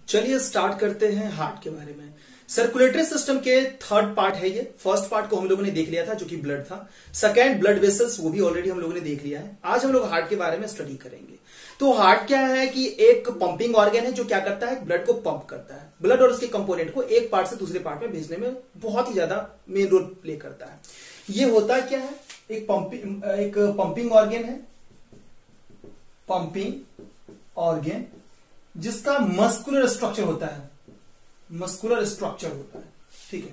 चलिए स्टार्ट करते हैं हार्ट के बारे में। सर्कुलेटरी सिस्टम के थर्ड पार्ट है ये। फर्स्ट पार्ट को हम लोगों ने देख लिया था जो कि ब्लड था। सेकेंड ब्लड वेसल्स, वो भी ऑलरेडी हम लोगों ने देख लिया है। आज हम लोग हार्ट के बारे में स्टडी करेंगे। तो हार्ट क्या है कि एक पंपिंग ऑर्गन है जो क्या करता है, ब्लड को पंप करता है। ब्लड और उसके कंपोनेंट को एक पार्ट से दूसरे पार्ट में भेजने में बहुत ही ज्यादा मेन रोल प्ले करता है। ये होता क्या है, एक पंपिंग ऑर्गन है, पंपिंग ऑर्गन जिसका मस्कुलर स्ट्रक्चर होता है, मस्कुलर स्ट्रक्चर होता है। ठीक है,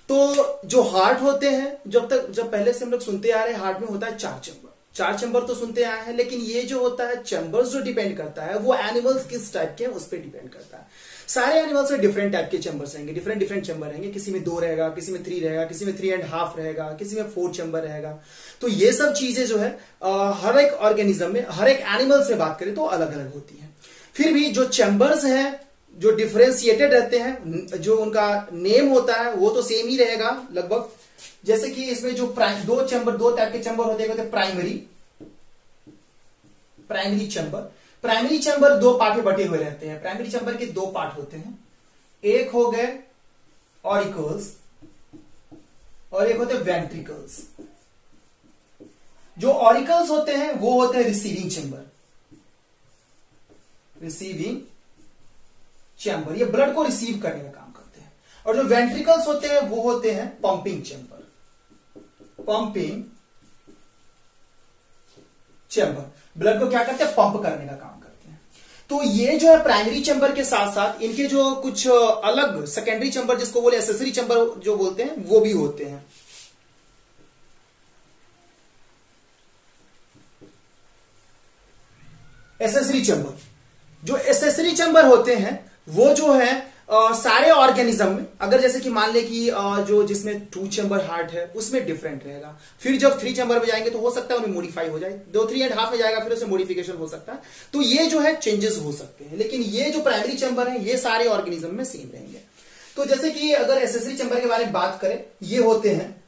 तो जो हार्ट होते हैं, जब पहले से हम लोग सुनते आ रहे हैं, हार्ट में होता है चार चैम्बर तो सुनते आए हैं, लेकिन ये जो होता है चैम्बर्स जो डिपेंड करता है वो एनिमल्स किस टाइप के हैं उस पर डिपेंड करता है। सारे एनिमल्स में डिफरेंट टाइप के चैम्बर्स रहेंगे, डिफरेंट चैम्बर रहेंगे। किसी में 2 रहेगा, किसी में 3 रहेगा, किसी में 3.5 रहेगा, किसी में 4 चैम्बर रहेगा। तो ये सब चीजें जो है हर एक ऑर्गेनिज्म में, हर एक एनिमल से बात करें तो अलग अलग होती है। फिर भी जो चैम्बर्स हैं जो डिफरेंशिएटेड रहते हैं, जो उनका नेम होता है वो तो सेम ही रहेगा लगभग। जैसे कि इसमें जो दो टाइप के चैम्बर होते हैं, प्राइमरी चैम्बर 2 पार्ट में बटे हुए रहते हैं। प्राइमरी चैम्बर के 2 पार्ट होते हैं, एक हो गए ऑरिकल्स और एक होते हैं वेंट्रिकल्स। जो ऑरिकल्स होते हैं वो होते हैं रिसीविंग चैम्बर, ये ब्लड को रिसीव करने का काम करते हैं। और जो वेंट्रिकल्स होते हैं वो होते हैं पंपिंग चैम्बर, ब्लड को क्या करते हैं, पंप करने का काम करते हैं। तो ये जो है प्राइमरी चैम्बर के साथ साथ इनके जो कुछ अलग सेकेंडरी चैम्बर, जिसको बोले एसेसरी चैम्बर जो बोलते हैं, वो भी होते हैं। एसेसरी चैम्बर होते हैं वो जो है सारे ऑर्गेनिज्म में, अगर जैसे कि मान ले कि जो जिसमें 2 चैम्बर हार्ट है उसमें डिफरेंट रहेगा। फिर जब 3 चैम्बर में जाएंगे तो हो सकता है उन्हें मॉडिफाई हो जाए, 3.5 में जाएगा फिर उसमें मॉडिफिकेशन हो सकता है। तो ये जो है चेंजेस हो सकते हैं, लेकिन ये जो प्राइमरी चैम्बर है ये सारे ऑर्गेनिज्म में सेम रहेंगे। तो जैसे कि अगर एसेसरी चैम्बर के बारे में बात करें, ये होते हैं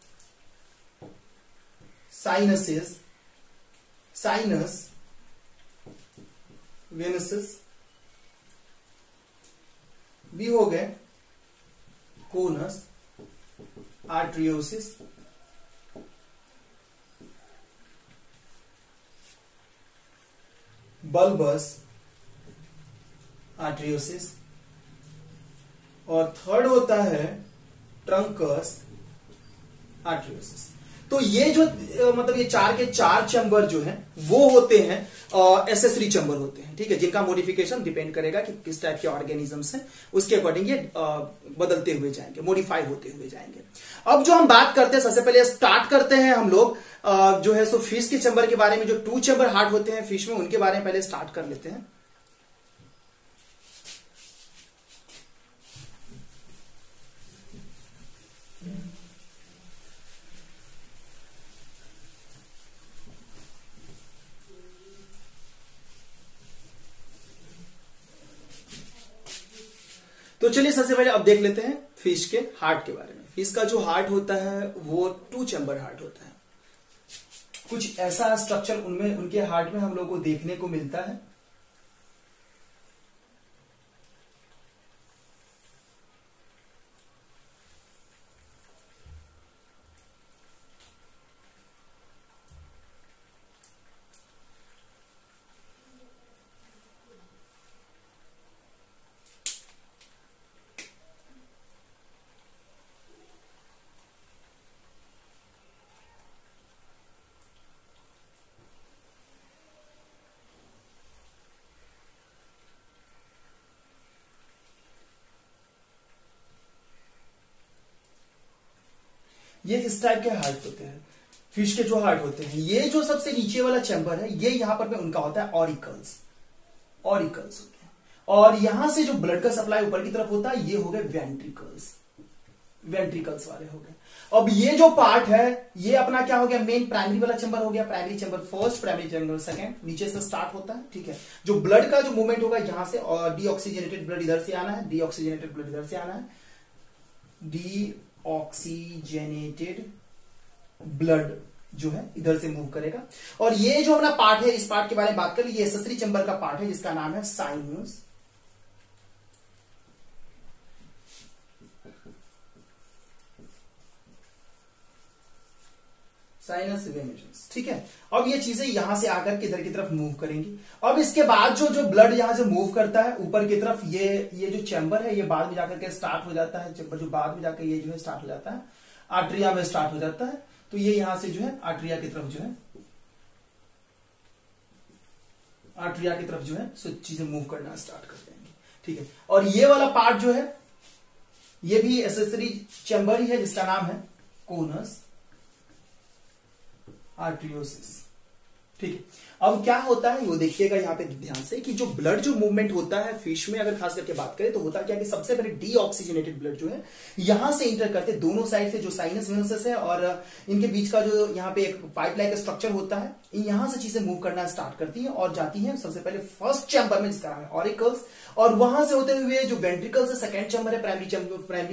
साइनस, वेनस भी हो गए, कोनस, आर्टरियोसिस, बल्बस आर्टरियोसिस, और थर्ड होता है ट्रंकस आर्टरियोसिस। तो ये जो मतलब ये 4 के 4 चैम्बर जो हैं वो होते हैं एसेसरी चैम्बर होते हैं। ठीक है, जिनका मॉडिफिकेशन डिपेंड करेगा कि किस टाइप के ऑर्गेनिजम्स हैं, उसके अकॉर्डिंग ये बदलते हुए जाएंगे, मॉडिफाई होते हुए जाएंगे। अब जो हम बात करते हैं, सबसे पहले स्टार्ट करते हैं हम लोग जो है सो फिश के चैम्बर के बारे में। जो 2 चैम्बर हार्ट होते हैं फिश में, उनके बारे में पहले स्टार्ट कर लेते हैं। तो चलिए सबसे पहले अब देख लेते हैं फिश के हार्ट के बारे में। फिश का जो हार्ट होता है वो 2 चैम्बर हार्ट होता है। कुछ ऐसा स्ट्रक्चर उनमें, उनके हार्ट में हम लोग को देखने को मिलता है। ये इस टाइप के हार्ट होते हैं फिश के जो हार्ट होते हैं। ये जो सबसे नीचे वाला चैम्बर है ये यहां पर में उनका होता है ऑरिकल्स होते हैं। और यहां से जो ब्लड का सप्लाई ऊपर की तरफ होता है ये हो गए वेंट्रिकल्स वाले हो गए। अब ये जो पार्ट है ये अपना क्या हो गया, मेन प्राइमरी वाला चैम्बर हो गया। Primary chamber first, primary chamber second, नीचे से स्टार्ट होता है। ठीक है, जो ब्लड का जो मूवमेंट होगा यहां से, और डीऑक्सीजनेटेड ब्लड इधर से आना है, डीऑक्सीजनेटेड ब्लड इधर से आना है, डीऑक्सीजनेटेड ब्लड जो है इधर से मूव करेगा। और ये जो अपना पार्ट है, इस पार्ट के बारे में बात कर ली, ये एसेसरी चैम्बर का पार्ट है जिसका नाम है साइनस साइनस वेनेस, ठीक है। अब ये चीजें यहां से आकर के इधर की तरफ मूव करेंगी। अब इसके बाद जो जो ब्लड यहां से मूव करता है ऊपर की तरफ, ये जो चैम्बर है ये बाद में जाकर के स्टार्ट हो जाता है, चैम्बर जो बाद में जाकर ये जो है स्टार्ट हो जाता है, आर्टरिया में स्टार्ट हो जाता है। तो ये यहां से जो है आर्टरिया की तरफ जो है, आर्टरिया की तरफ जो है चीजें मूव करना स्टार्ट कर देंगे, ठीक है। और ये वाला पार्ट जो है ये भी एसेसरी चैम्बर ही है जिसका नाम है कोनस आर्टरियोसिस, ठीक है। अब क्या होता है वो देखिएगा यहां पे ध्यान से कि जो ब्लड जो मूवमेंट होता है फिश में, अगर खास करके बात करें तो होता क्या कि सबसे पहले डीऑक्सीजनेटेड ब्लड जो है यहां से इंटर करते दोनों साइड से, जो साइनस वेनस है और इनके बीच का जो यहां पे एक पाइप लाइक स्ट्रक्चर होता है, यहां से चीजें मूव करना स्टार्ट करती है और जाती है सबसे पहले फर्स्ट चैम्बर में जिसका नाम है ऑरिकल्स, और वहां से होते हुए जो वेंट्रिकल्स है सेकंड चैम्बर है, प्राइमरी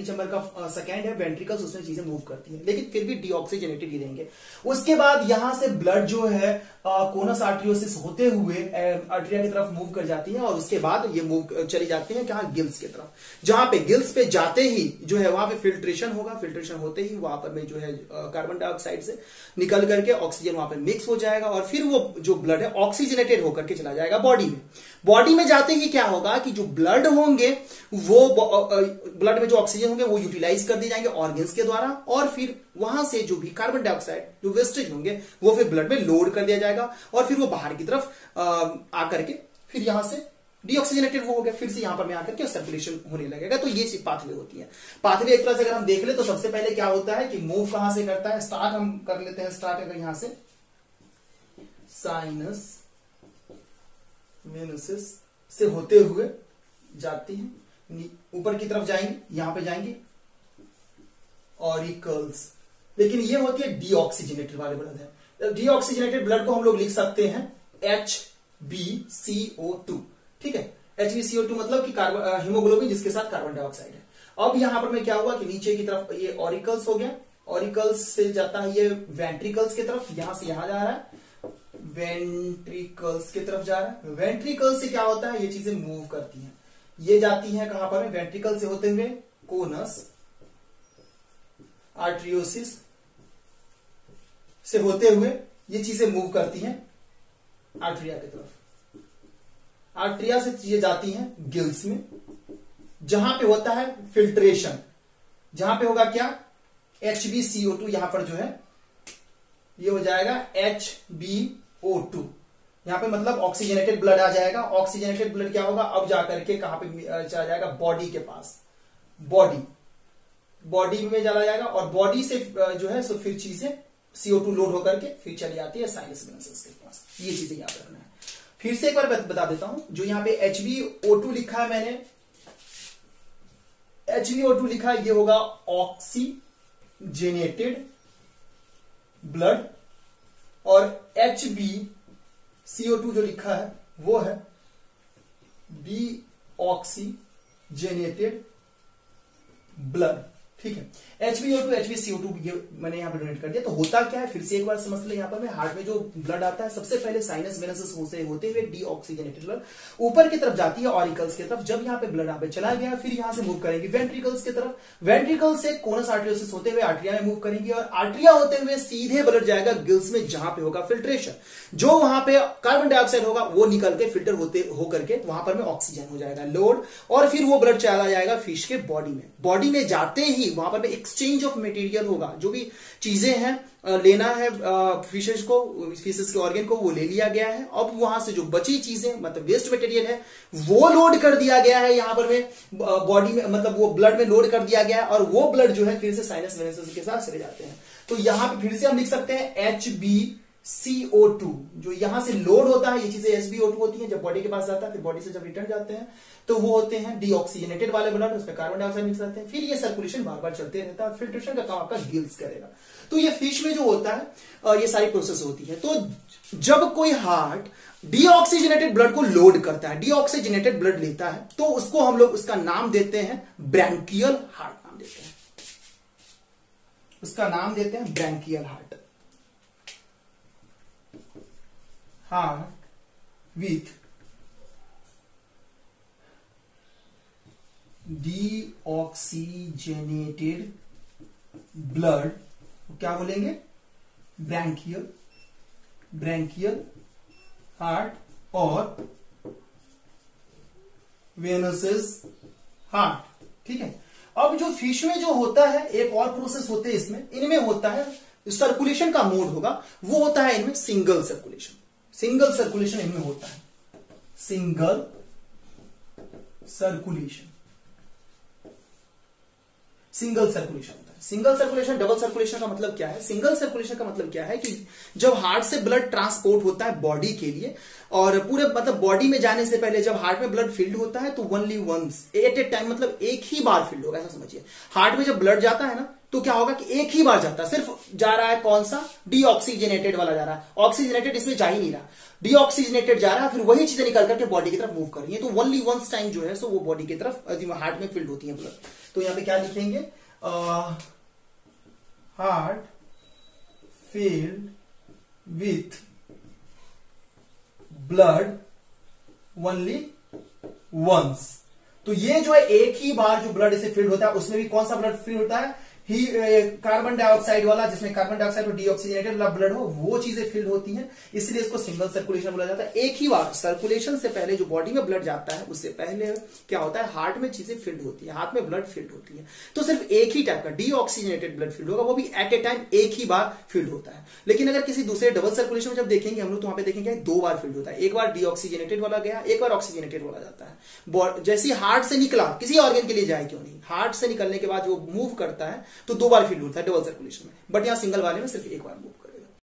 चैम्बर का सेकंड है वेंट्रिकल्स, उसमें चीजें मूव करती है लेकिन फिर भी डीऑक्सीजनेटेड ही रहेंगे। उसके बाद यहां से ब्लड जो है कोनस आर्टरियोसिस होते हुए आर्टरिया की तरफ मूव कर जाती है और उसके बाद ये मूव चली जाती है कहां, गिल्स की तरफ, जहां पे गिल्स पे जाते ही जो है वहां पे फिल्ट्रेशन होगा, फिल्ट्रेशन होते ही वहां पर में जो है कार्बन डाइऑक्साइड से निकल करके ऑक्सीजन वहां पे मिक्स हो जाएगा और फिर वो जो ब्लड है ऑक्सीजनेटेड होकर के चला जाएगा बॉडी में। बॉडी में जाते ही क्या होगा कि जो ब्लड होंगे वो ब्लड में जो ऑक्सीजन होंगे वो यूटिलाइज कर दिए जाएंगे ऑर्गन्स के द्वारा, और फिर वहां से जो भी कार्बन डाइऑक्साइड जो वेस्टेज होंगे वो फिर ब्लड में लोड कर दिया जाएगा और फिर वो बाहर की तरफ आकर के फिर यहां से डीऑक्सीजनेटेड वो हो गया, फिर से यहां पर में आकर के सर्कुलेशन होने लगेगा। तो ये पाथवे होती है। पाथवे एक तरह से अगर हम देख ले तो सबसे पहले क्या होता है कि मूव कहां से करता है, स्टार्ट हम कर लेते हैं, स्टार्ट अगर यहां से साइनस वेनस से होते हुए जाती है, ऊपर की तरफ जाएंगे, यहां पे जाएंगे ऑरिकल्स, लेकिन ये होती है डीऑक्सीजनेटेड वाले ब्लड है। डीऑक्सीजनेटेड ब्लड को हम लोग लिख सकते हैं HbCO2, ठीक है। HbCO2 मतलब कि हीमोग्लोबिन जिसके साथ कार्बन डाइऑक्साइड है। अब यहां पर में क्या हुआ कि नीचे की तरफ ये ऑरिकल्स हो गया, ऑरिकल्स से जाता है ये वेंट्रिकल्स की तरफ, यहां से यहां जा रहा है, वेंट्रिकल्स की तरफ जा रहा है। वेंट्रिकल्स से क्या होता है, ये चीजें मूव करती हैं, ये जाती हैं कहां पर, वेंट्रिकल से होते हुए कोनस आर्टरियोसिस से होते हुए ये चीजें मूव करती हैं आर्टरिया की तरफ। आर्टरिया से चीजें जाती हैं गिल्स में, जहां पे होता है फिल्ट्रेशन, जहां पे होगा क्या, HbCO2 यहां पर जो है ये हो जाएगा HbO2, यहां पे मतलब ऑक्सीजनेटेड ब्लड आ जाएगा। ऑक्सीजनेटेड ब्लड क्या होगा, अब जाकर के कहां पे चला जाएगा, बॉडी के पास, बॉडी में चला जाएगा और बॉडी से जो है सो फिर चीजें CO2 लोड होकर के फिर चली जाती है साइनस वेनस के पास। ये चीजें याद रखना है। फिर से एक बार बता देता हूं, जो यहां पे HbO2 लिखा है मैंने, HbO2 लिखा है, ये होगा ऑक्सीजनेटेड ब्लड, और HbCO2 जो लिखा है वो है डीऑक्सीजनेटेड ब्लड, ठीक है। HbO2 HbCO2 ये मैंने यहां पर डोनेट कर दिया। तो होता क्या है फिर से एक बार समझ ले, यहां पर में हार्ट में जो ब्लड आता है सबसे पहले साइनस वेनस से होते हुए डीऑक्सीजनेटेड ब्लड ऊपर की तरफ जाती है ऑरिकल्स की तरफ। जब यहां पे ब्लड यहां पे चला गया फिर यहां से मूव करेंगी वेंट्रिकल्स की तरफ, वेंट्रिकल से कोनस आर्टरियोसिस होते हुए आर्टरिया में मूव करेंगी और आर्टरिया होते हुए सीधे ब्लड जाएगा गिल्स में, जहां पे होगा फिल्ट्रेशन, जो वहां पे कार्बन डाइऑक्साइड होगा वो निकल के फिल्टर होकर के वहां पर में ऑक्सीजन हो जाएगा लोड, और फिर वो ब्लड चला जाएगा फिश के बॉडी में। बॉडी में जाते ही वहां पर में एक्सचेंज ऑफ मटेरियल होगा, जो भी चीजें हैं लेना है फिशेस को, फिशेस के ऑर्गन को वो ले लिया गया है। अब वहां से जो बची चीजें मतलब वेस्ट मटेरियल है वो लोड कर दिया गया है यहां पर में बॉडी में, मतलब वो ब्लड में लोड कर दिया गया है और वो ब्लड जो है फिर से साइनस वेनस के साथ चले जाते हैं। तो यहां पे फिर से हम लिख सकते हैं HbCO2, जो यहां से लोड होता है, ये चीजें SbO2 होती हैं, जब बॉडी के पास जाता है फिर बॉडी से जब रिटर्न जाते हैं तो वो होते हैं डीऑक्सीजनेटेड वाले ब्लड, उसमें कार्बन डाइऑक्साइड मिक्स रहते हैं। फिर ये सर्कुलेशन बार बार चलते रहता है, फिल्ट्रेशन का काम आपका गिल्स करेगा। तो ये फिश में जो होता है ये सारी प्रोसेस होती है। तो जब कोई हार्ट डीऑक्सीजनेटेड ब्लड को लोड करता है, डीऑक्सीजनेटेड ब्लड लेता है, तो उसको हम लोग उसका नाम देते हैं ब्रैंकियल हार्ट, नाम देते हैं उसका नाम देते हैं branchial heart. Heart with deoxygenated blood क्या बोलेंगे, ब्रैंकियल ब्रैंकियल हार्ट और वेनस हार्ट। ठीक है, अब जो फिश में जो होता है एक और प्रोसेस होते हैं इसमें, इनमें होता है सर्कुलेशन का मोड होगा, वो होता है इनमें सिंगल सर्कुलेशन। सिंगल सर्कुलेशन इनमें होता है, सिंगल सर्कुलेशन, सिंगल सर्कुलेशन होता है। सिंगल सर्कुलेशन, डबल सर्कुलेशन का मतलब क्या है? सिंगल सर्कुलेशन का मतलब क्या है कि जब हार्ट से ब्लड ट्रांसपोर्ट होता है बॉडी के लिए, और पूरे मतलब बॉडी में जाने से पहले जब हार्ट में ब्लड फील्ड होता है तो only once at a time, मतलब एक ही बार फील्ड होगा, ऐसा समझिए। हार्ट में जब ब्लड जाता है ना तो क्या होगा कि एक ही बार जाता है, सिर्फ जा रहा है कौन सा, डीऑक्सीजनेटेड वाला जा रहा है, ऑक्सीजनेटेड इसमें जा ही नहीं रहा, डीऑक्सीजनेटेड जा रहा है, फिर वही चीजें निकल करके बॉडी की तरफ मूव कर रही है, तो ओनली वंस टाइम जो है सो वो बॉडी की तरफ हार्ट में फील्ड होती है ब्लड। तो यहां पे क्या लिखेंगे, heart filled with blood only once। तो ये जो है एक ही बार जो ब्लड इसे फील्ड होता है, उसमें भी कौन सा ब्लड फील्ड होता है, ही कार्बन डाइऑक्साइड वाला, जिसमें कार्बन डाइऑक्साइड और डीऑक्सीजनेटेड वाला ब्लड हो, वो चीजें फील्ड होती हैं, इसलिए इसको सिंगल सर्कुलेशन बोला जाता है। एक ही बार सर्कुलेशन से पहले जो बॉडी में ब्लड जाता है उससे पहले क्या होता है, हार्ट में चीजें फील्ड होती है, हार्ट में ब्लड फील्ड होती है, तो सिर्फ एक ही टाइप का डीऑक्सीजनेटेड ब्लड फील्ड होगा, वो भी एट ए टाइम एक ही बार फील्ड होता है। लेकिन अगर किसी दूसरे डबल सर्कुलेशन में जब देखेंगे हम लोग, तो वहां पे देखेंगे दो बार फील्ड होता है, एक बार डीऑक्सीजनेटेड वाला गया, एक बार ऑक्सीजनेटेड वाला जाता है। जैसे हार्ट से निकला, किसी ऑर्गन के लिए जाए क्यों नहीं, हार्ट से निकलने के बाद जो मूव करता है तो दो बार फील्ड होता है डबल सर्कुलेशन में, बट यहां सिंगल वाले में सिर्फ एक बार मूव